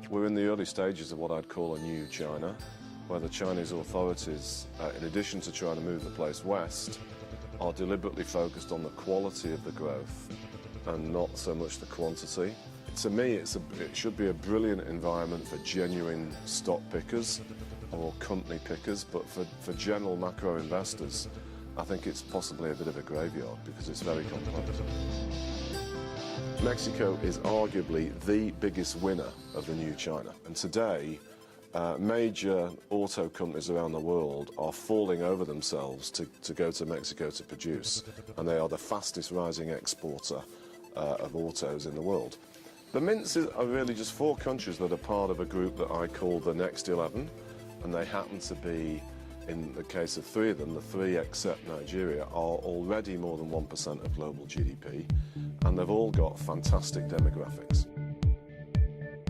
We're in the early stages of what I'd call a new China, where the Chinese authorities, in addition to trying to move the place west, are deliberately focused on the quality of the growth and not so much the quantity. To me, it should be a brilliant environment for genuine stock pickers or company pickers, but for general macro investors, I think it's possibly a bit of a graveyard because it's very complex. Mexico is arguably the biggest winner of the new China, and today major auto companies around the world are falling over themselves to go to Mexico to produce, and they are the fastest rising exporter of autos in the world. The mints are really just 4 countries that are part of a group that I call the Next 11, and they happen to be, in the case of 3 of them, the 3 except Nigeria, are already more than 1% of global GDP, and they've all got fantastic demographics.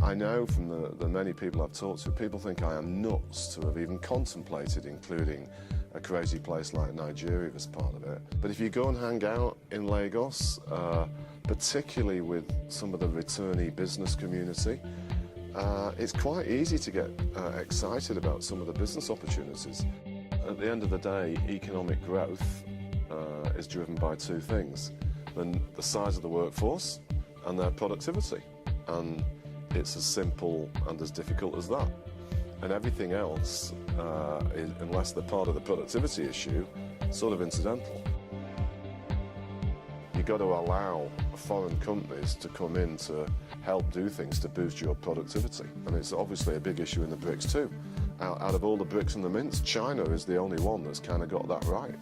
I know from the many people I've talked to, people think I am nuts to have even contemplated including a crazy place like Nigeria as part of it. But if you go and hang out in Lagos, particularly with some of the returnee business community, it's quite easy to get excited about some of the business opportunities. At the end of the day, economic growth is driven by 2 things: the size of the workforce and their productivity. And it's as simple and as difficult as that. And everything else, unless they're part of the productivity issue, sort of incidental. You've got to allow foreign companies to come in to help do things to boost your productivity. And it's obviously a big issue in the BRICS too. Out of all the BRICS and the mints, China is the only one that's kind of got that right.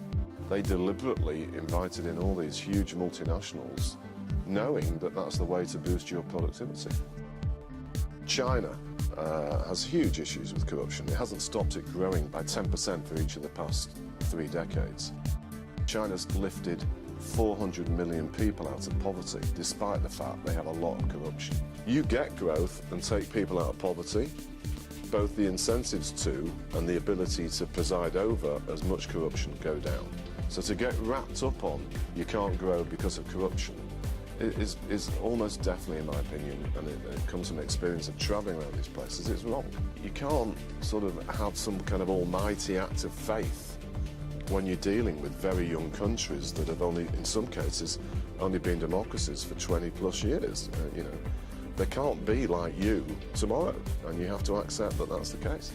They deliberately invited in all these huge multinationals, knowing that that's the way to boost your productivity. China has huge issues with corruption. It hasn't stopped it growing by 10% for each of the past 3 decades. China's lifted 400 million people out of poverty, despite the fact they have a lot of corruption. You get growth and take people out of poverty, both the incentives to and the ability to preside over as much corruption go down. So to get wrapped up on you can't grow because of corruption is almost definitely, in my opinion, and it comes from experience of travelling around these places, it's wrong. You can't sort of have some kind of almighty act of faith when you're dealing with very young countries that have only, in some cases, only been democracies for 20 plus years. You know, they can't be like you tomorrow, and you have to accept that that's the case.